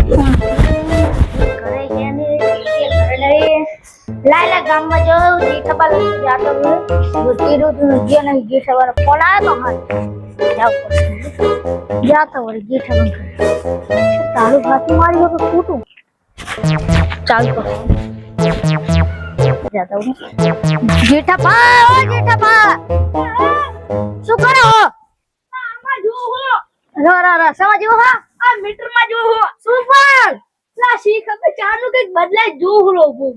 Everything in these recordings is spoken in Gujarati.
ઘરે કેને ઘરે નહીં લાયલા ગામમાં જો જીઠાબા લઈ જાતો ગુટીરું તું જે નહીં જીઠાબાનો ફોન આવ્યો તો હાલ જાવ જાતો વળી જીઠાબા તારું હાથ મારી તો ફૂટું ચાલ તો જાતા હું જીઠાબા ઓ જીઠાબા શું કરો આમાં જો હો રા સમજો હા આ મીટર માં જો હો શું પણ લા શીખ હવે ચાનું કઈક બદલાય જો હો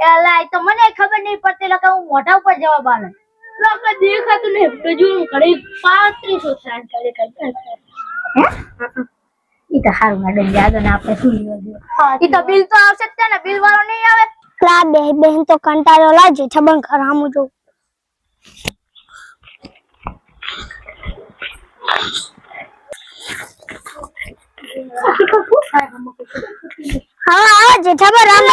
એલા તો મને ખબર નહીં પડતી લકા હું મોઢા ઉપર જવાબ આલે લકા દેખાતું નહીં તો જો ઘડી 3500 સાન કરે કઈ ઈ તો હારું ના ડન જાદો ને આપણે શું લેવા દો ઈ તો બિલ તો આવશે જ ને બિલ વાળો નહીં આવે લા બેન તો કંટાળો લાજે છબન ખરામું જો હા જેઠાબા રામ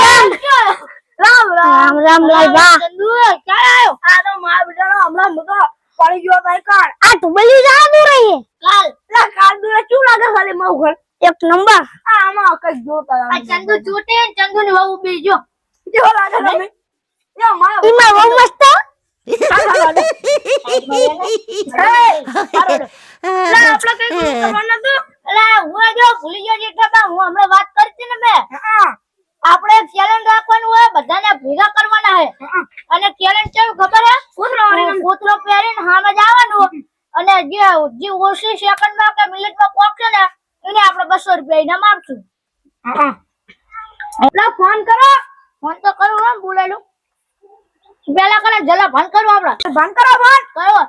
રામ લાલ બા ચંદુ ક્યાં આયો આ તો માર બેટાનો હમણાં મુકો પડી ગયો ભાઈ કાળ આ તું બલી જા દૂર રહી કાલ દૂર શું લાગે ખાલી મારું ઘર એક નંબર આ આમાં કઈ જોતા આ ચંદુ છૂટે ચંદુ ની વહુ બીજો કેવો લાગે તમે યો માર ઈમાં વહુ મસ્ત આપણે કઈ કરવાનું હતું અલા હું જો ભૂલી ગયો જેઠાબા હું હમણાં વાત કરતી ને મે આપણે ચેલેન્જ રાખવાનું હોય બધાને ભેગા કરવાના છે અને ચેલેન્જ કેવું ખબર હે કૂતરો પહેરીને સામે જવાનું અને જે ઓછી સેકન્ડમાં કે મિનિટમાં પહોંચે ને એને આપણે 200 રૂપિયા ઇનામ આપશું એટલે ફોન કરો ફોન તો કરું ને બોલાયલું પેલા કરે જલા ફોન કરો આપણે ફોન કરો ફોન કરો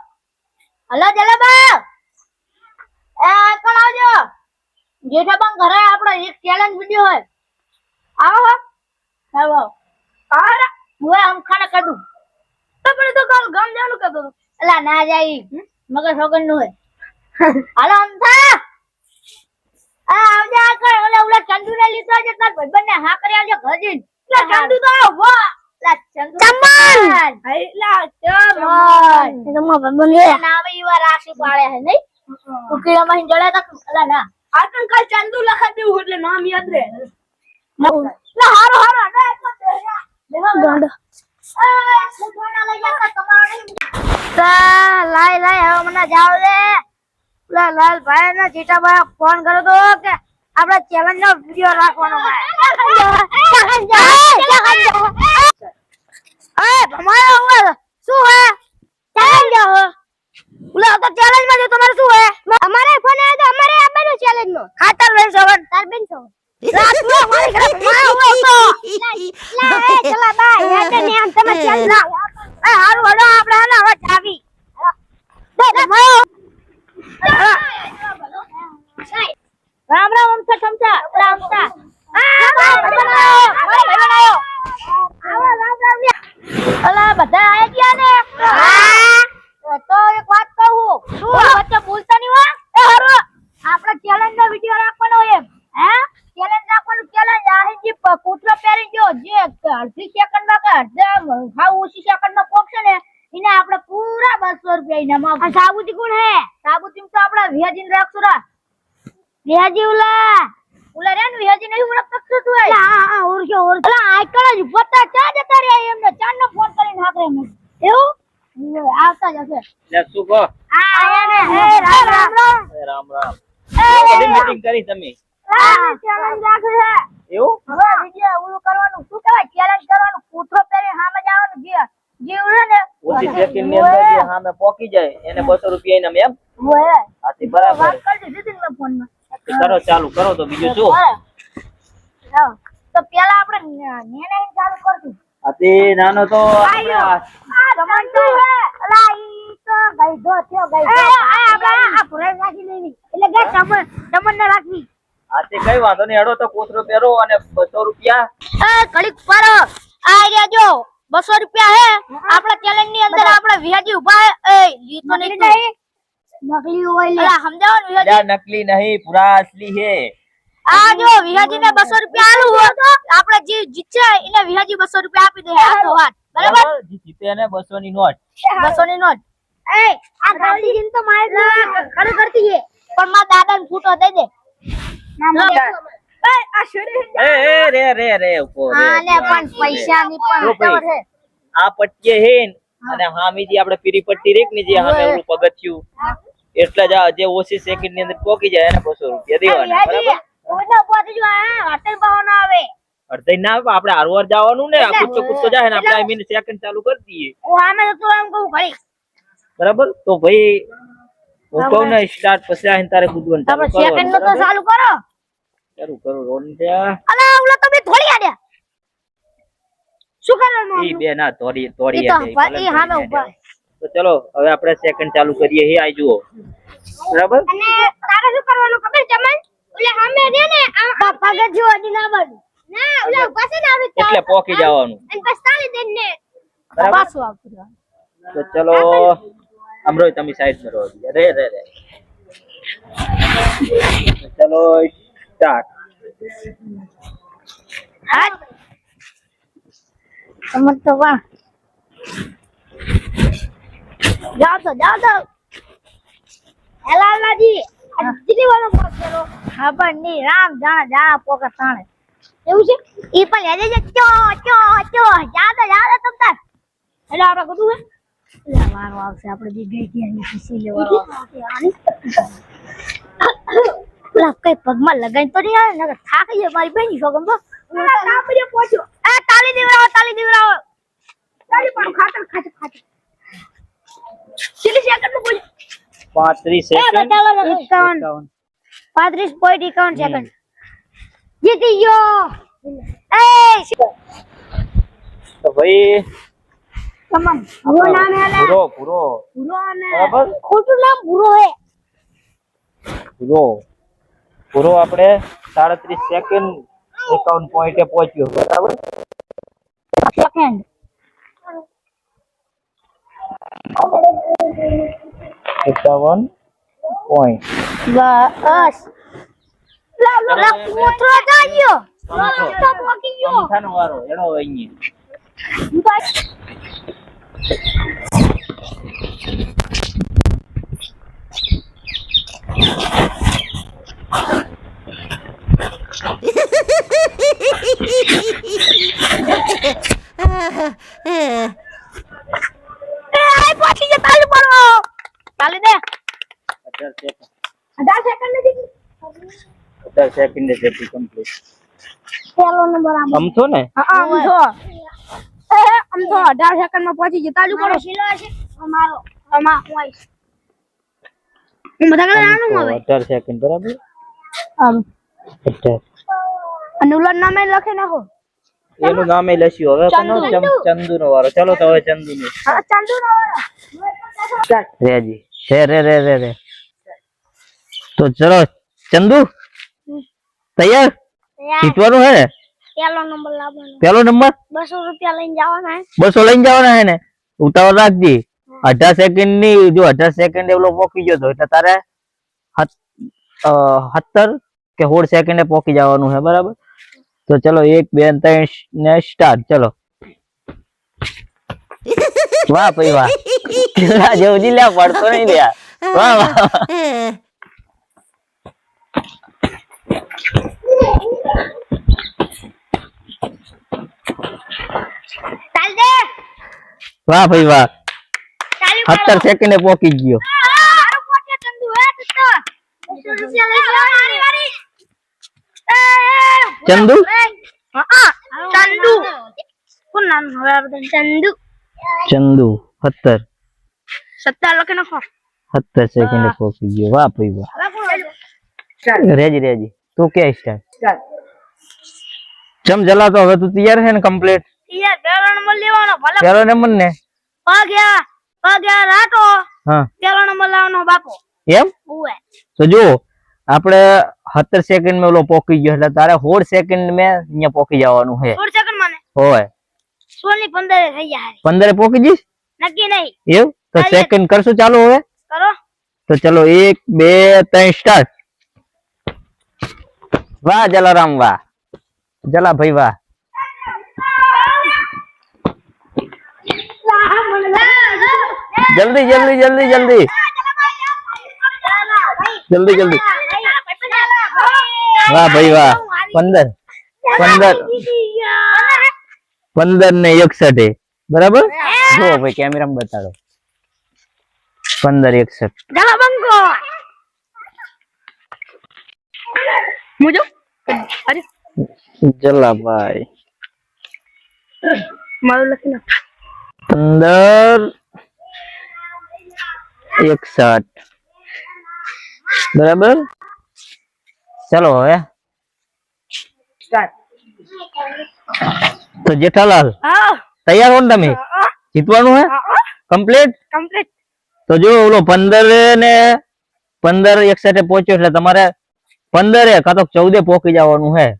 હલો જલાબા એ કોણ આવજો જેઠાબા ઘરે આપણો એક ચેલેન્જ વિડિયો હોય આવો આવો આરા હું આમ ખાને કદું તો પણ તો કાલ ગામ જવાનું કદો એલા ના જાય મગર સોગન નું હોય હાલો આમ થા આ આવજે આ કર ઓલા ચંદુ ને લીધો છે તાર ભાઈબંધ ને હા કરી આવજો ઘરજીન લે ચંદુ તો વાહ લા ચંદુ ચમન લા ચમન તો મો ભાઈબંધ હે નામ ઈવા રાશિ પાળે હે નહીં ઉકીડા માં જડે તો એલા ના આતન કાલ ચંદુ લખા દેવું એટલે નામ યાદ રહે લા હારો હારો દેખો ગાંડો લાય હવે મને જાવ દે લાલ ભાઈ ને જીઠાબા ફોન કરો તો કે આપણે ચેલેન્જ નો વિડિયો રાખવાનો છે ભમાયો હું શું હે ચેલેન્જ હો બોલા તો ચેલેન્જ માં જો તમારે શું હે અમારે ફોન આયો તો અમારે આપવાનો ચેલેન્જ નો ખાતર બેન સોવન તાર બેન સોવન રાત નો મારી ઘરે ભમાયો હું તો લા એ ચલા બા યાદ ને આમ તમે ચેલેન્જ એ હારું હડો આપણે હે ને હવે જાવી દે ભમાયો રામ રામ અમસા સમસા રામસા ભાઈ બનાયો આવો રામ રામ અલા બધા આયા ગયા ને તો એક વાત કહું શું વચ્ચે બોલતા નહીં હો એ હારો આપણે ચેલેન્જ નો વિડિયો રાખવાનો એમ હે ચેલેન્જ રાખવાનું ચેલેન્જ આહી જે કૂતરો પહેરી ગયો જે અડધી સેકન્ડમાં કે અડધા ઓછી સેકન્ડમાં પહોંચે ને એને આપણે પૂરા 200 રૂપિયા ઇનામ આપશું સાબુતી કોણ હે સાબુતી તો આપણે વિહાજીને રાખશું રા વિહાજી ઉલા રે ને વિહાજી નહીં ઓળખ શકતો તું હા ઓળખ્યો ઓલા આઈકણ જ પતા ચા જતા રે એમને ચાંદ નો ફોન કરીને હાકરે મે એવું આવતા જ હશે લે શું કહો આયા ને એ રામ રામ રામ રામ કદી મીટિંગ કરી તમે ચેલેન્જ રાખે છે એવું હવે વિડિયો ઓલું કરવાનું શું કહેવાય ચેલેન્જ કરવાનું કૂતરો પહેરી સામે જવાનું જે ઉડે ને ઓછી સેકન્ડ ની અંદર જે સામે પોકી જાય એને 200 રૂપિયા ઇનામ એમ ઓય આથી બરાબર વાત કરી દીધી ને ફોન માં કરો ચાલુ કરો તો બીજું શું તો પેલા આપણે નેને ચાલુ કરશું આથી નાનો તો આપણે આ રમણ તો અલા ઈ તો ગઈધો થયો ગઈધો આપણે આ ભરે રાખી દેવી એટલે કે તમન ને રાખવી આથી કઈ વાંધો નહીં હેડો તો કોથરો પહેરો અને 200 રૂપિયા એ ઘડીક પારો આ રહ્યા જો 200 રૂપિયા હે આપણા ચેલેન્જ ની અંદર આપણા વિહાજી ઉભા હે એ ઈ તો નહીં નકલી હોય લે સમજાવો ને વિહાજી નકલી નહીં પૂરા અસલી હે આ જો વિહાજી ને 200 રૂપિયા આલુ હો તો આપણે જે જીતશે એને વિહાજી 200 રૂપિયા આપી દે હાથો હાથ બરાબર જે જીતે ને 200 ની નોટ 200 ની નોટ એ આ ગાડી જીન તો મારે ખરે કરતી હે પણ મારા દાદા ને ફોટો દે દે આ છોડે રે ઉભો રે. હા લે પણ પૈસાની પણ જો ભાઈ. ઉતાવળ છે. આ પટ્ટીએ હે ને, અને હામી જે આપણે પીરી પટ્ટી રેક ને જે હામે ઓલું પગથિયું એટલે જ આ જે ઓછી સેકન્ડ ની અંદર પોકી જાય એને 200 રૂપિયા દેવાના બરાબર. ઓનો પહોંચી જો આ હોટેલ બહાર ના આવે અડધે ના આવે, આપણે હારવાર જવાનું ને, આ કૂદતો જાય ને આપણે આ મિનિટ સેકન્ડ ચાલુ કરી દઈએ હું આમે તો એમ કહું ઘડી બરાબર. તો ભાઈ હું કહું ને સ્ટાર્ટ પછી આઈને તારે કૂદવાનું ચાલુ આપણે સેકન્ડ નો તો કરવાનું. ચાલુ કરો ચાલુ કરો રોંડિયા. અલા ઓલા તમે થોડી આડ્યા શું કરવાનું ઈ બે ના તોડી તોડી ઈ તો જાય, ભલે ઈ હામે તોડી ઉભા. જાય. તો ચલો હવે આપણે સેકન્ડ ચાલુ કરીએ. હે આ જુઓ બરાબર. અને તારે શું કરવાનું ખબર ચમન ઓલે સામે રે ને આ પગે જો અડી ના બન ના ઓલા પાસે ના આવે એટલે પોકી જવાનું અને પછી તાળી દે ને બરાબર. પાછું આવતું તો ચલો અમરોય તમે સાઈડ માં રહો. રે ચલો સ્ટાર્ટ. હા સમજ તો વાહ જાઓ તો હેલાલાજી દીદી વાળો પોક કરો ખબર નહીં રામ જાણા પોકે તાણે એવું છે ઈ પણ હેજે છે ચો જાદો તમ તાર એટલે આપણે કીધું હે એટલે વારો આવશે આપણે બી ગઈ ગયા ખુશી લેવાનો પેલા કઈ પગમાં લગાઈ તો નહીં આવે ને થાકી જાય મારી બેની સોગમ તો તાપડે પહોંચ્યો આ તાલી દેવરાવો તાલી પણ ખાતર કેટલી સેકન્ડ નું બોલ 35 સેકન્ડ 35.51 સેકન્ડ જીતી ગયો એ તો ભાઈ તમામ ભૂરો નામ હે લે પૂરો ભૂરો ને બરાબર. ખોટું નામ ભૂરો હે પૂરો આપણે 37 સેકન્ડ 51 પોઈન્ટે પહોંચ્યો બરાબર. Second 51 point. બસ લા કોથરો જાયો તો પોકી ગયો અમથાનો વારો એનો અહીં પોકી ગયો તાલી પડો તાલી દે 18 સેકન્ડ 18 સેકન્ડ 18 સેકન્ડ જેટલી કમ્પ્લીટ. પેલો નંબર આમ આમ છો ને સમજો સમજો 18 સેકન્ડ માં પહોંચી ગયો તાલી પડો શીલો છે અમારો અમા હોય હું બધા કરે આનું આવે 18 સેકન્ડ બરાબર. આમ 18 અને ઉલર નામે લખી નાખો એનું નામે લસ્યું. હવે કોનો ચંદુ નો વારો. ચલો તો હવે ચંદુ નો હા ચાંદુ ના વાળા રેજી રે તો ચલો ચંદુ તૈયાર જીતવાનું હે ને. પેલો નંબર લાવવાનો પેલો નંબર 200 રૂપિયા લઈને જવાના હે 200 લઈને જવાના હે ને. ઉતાવળ રાખજે. 18 સેકન્ડ ની જો 18 સેકન્ડ એવલો પોકી ગયો તો એટલે તારે 17 કે 16 સેકન્ડે પોકી જવાનું હે બરાબર. તો ચલો 1 2 3 ને સ્ટાર્ટ. ચલો વાહ ભાઈ વાહ. કેટલા જેવું લે પડતો નહીં લે. વાહ ચાલ દે વાહ ભાઈ વાહ. ચાલી 17 સેકન્ડે પોકી ગયો. મારો પોકે ચંદુ હે તો 200 રૂપિયા લઈ જાવ મારી વારી ચંદુ હા ચંદુ કોણ નામ હવે આપણે ચંદુ ચંદુ 17 લખી નાખો 17 સેકન્ડે પોકી ગયો. વાહ ભાઈ વાહ. હવે કોણ રેજી તું કે સ્ટાર્ટ. ચમ જલાતો હવે તું તૈયાર છે ને કમ્પ્લીટ. યાર પેલો નંબર લેવાનો ભલે પેલો નંબર ને પગ્યા રાટો હા પેલો નંબર લાવવાનો બાપો એમ. ઓએ તો જો આપણે 17 સેકન્ડ માં ઓલો પોકી ગયો એટલે તારે 16 સેકન્ડ માં અહીંયા પોકી જવાનું છે. 16 સેકન્ડ માં હોય 16 ની 15 થઈ જાય 15 પોકી જઈશ નક્કી નહીં એવું. તો સેકન્ડ કરશું ચાલુ હવે. કરો તો ચલો 1 2 3 સ્ટાર્ટ. વાહ જલારામ વાહ. જલા ભાઈ વાહ. જલ્દી વાહ ભાઈ વાહ. 15 ને 61 બરાબર જો ભાઈ કેમેરામાં બતાડો 15 61 જલા બંકો મુજો અરે જલાભાઈ મારું લખી નાખ 15 61 બરાબર ચલો હવે સ્ટાર્ટ તો જેઠાલાલ હા તૈયાર હો ને તમે જીતવાનું હે કમ્પ્લીટ કમ્પ્લીટ તો જો ઓલો 15 ને 15 61 પહોંચ્યો એટલે તમારે 15 કાં તો 14 પહોંચી જવાનું હે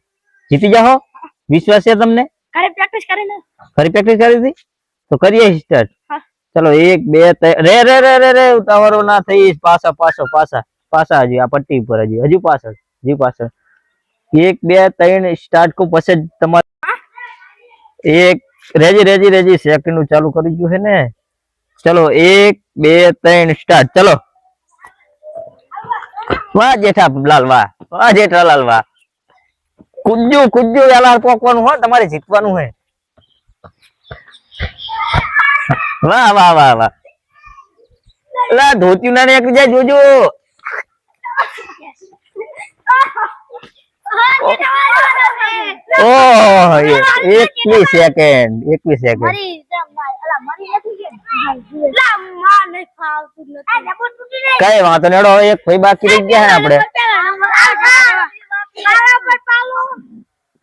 જીતી જાઓ વિશ્વાસ છે તમને ઘરે પ્રેક્ટિસ કરીને ફરી પ્રેક્ટિસ કરી હતી તો કરીએ સ્ટાર્ટ હા ચલો 1 2 3 રે રે રે રે રે ઉતાવળો ના થઈ પાછા હજી આ પટ્ટી ઉપર હજી પાછળ 1 2 3 સ્ટાર્ટ કો પછી તમારે એક રેજી સેકન્ડ નું ચાલુ કરી ગયું છે ને ચલો 1 2 3 સ્ટાર્ટ ચલો વાહ જેઠાલાલ વાહ જેઠાલાલ વાહ કુજ્જુ યાર પોકવાનું હો તમારે જીતવાનું હે વાહ વાહ વાહ વાહ લા ધોતી ના એક જાય જોજો ઓહ 21 સેકન્ડ મારી અલા મારી નથી કે લા માં નહીં ફાવતું નથી આ ડબો તૂટી રહી કઈ વાંધો નહીં હેડો હવે એક ભાઈ બાકી રહી ગયા હે આપણે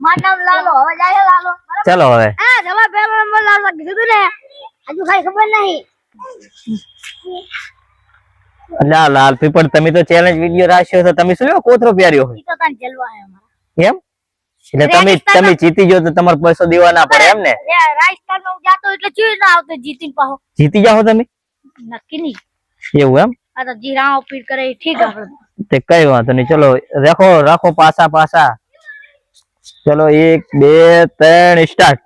માનવ લાલો હવે જાય લાલો ચલો હવે આ જવા પહેલો નંબર લાલો કીધું ને હજુ કઈ ખબર નહીં લા લાલ પીપળ તમે તો ચેલેન્જ વિડિયો રાખ્યો તો તમે શું કોથરો પ્યાર્યો હોય ઈ તો તને જલવા હે અમારા એમ એટલે તમે જીતી જો તો તમારે પૈસો દેવાના પડે એમ ને રાજસ્થાનમાં હું જાતો એટલે ચીડ ના આવતો જીતીને પાહો જીતી જાઓ તમે નક્કી નહીં એવું એમ આ તો જીરાઓ પીડ કરે ઈ ઠીક આપણે તે કઈ વાંધો નહીં ચલો રાખો પાછા ચલો 1 2 3 સ્ટાર્ટ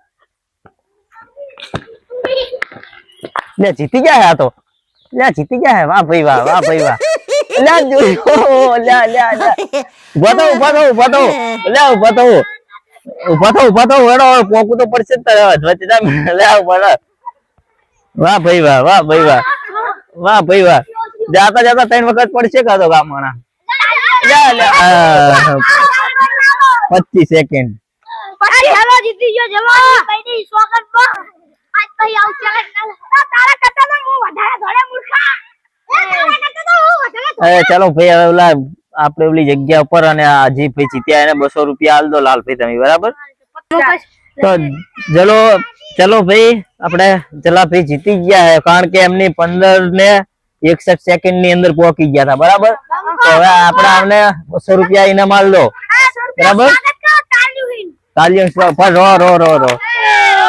લે જીતી ગયા આ તો લે જીતી ગયા વાહ ભાઈ વાહ લે જોયો લે ઉભા થો હેડો પોકું તો પડશે જ તારે વચ્ચે લે વાહ ભાઈ વાહ જાતા 3 વખત પડશે કાતો ગામમાં 25 સેકન્ડ પછી હેલો જીતી ગયો જલો પૈડી સ્વાગત બા આજ પછી આવ ચેલેન્જ ના તારા કરતા તો હું વધારે ધોળે મૂર્ખા તારા કરતા તો હું વધારે ચલો ભાઈ હવે ઓલા આપણે ઓલી જગ્યા ઉપર અને આજી ભાઈ જીત્યા એને 200 રૂપિયા આલ દો લાલ ભાઈ તમે બરાબર તો ચલો ભાઈ આપણે જલાભાઈ જીતી ગયા હે કારણ કે એમની 15 ને 61 સેકન્ડ ની અંદર પહોંચી ગયા હતા બરાબર તો હવે આપણે આમને 200 રૂપિયા ઇનામ આલ દો બરાબર તાલિયું પર રો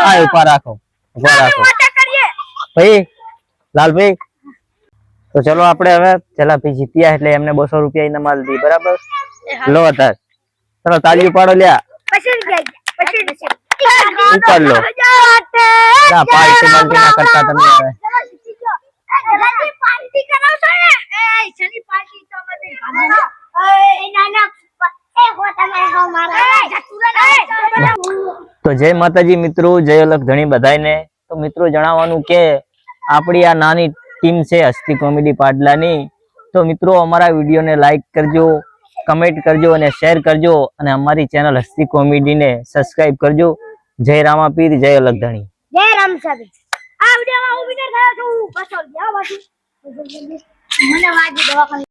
આ ઉપર રાખો ભાઈ લાલભાઈ તો ચલો આપણે હવે જલાભાઈ જીત્યા એટલે એમને 200 રૂપિયા ઇનામ આલ દી બરાબર લો તાર ચલો તાલિયું પાડો લ્યા ઉપર લો ના પાર્ટી ના કરતા તમે હવે પાર્ટી કરાવશો ને એ શની પાર્ટી તો મને નાના એ હો તમે હો મારા તો જય માતાજી મિત્રો જય અલગ ધણી બધાયને તો મિત્રો જણાવવાનું કે આપણી આ નાની ટીમ છે હસ્તી કોમેડી પાડલાની તો મિત્રો અમારા વિડીયોને લાઈક કરજો કમેન્ટ કરજો અને શેર કરજો અને અમારી ચેનલ હસ્તી કોમેડીને સબસ્ક્રાઇબ કરજો જય રામાપીર જય અલગ ધણી જય રામ સાબી આ વિડિયોમાં હું વિનર થયો છું પાછળ જાવ બાજુ મને વાજી દવાખાને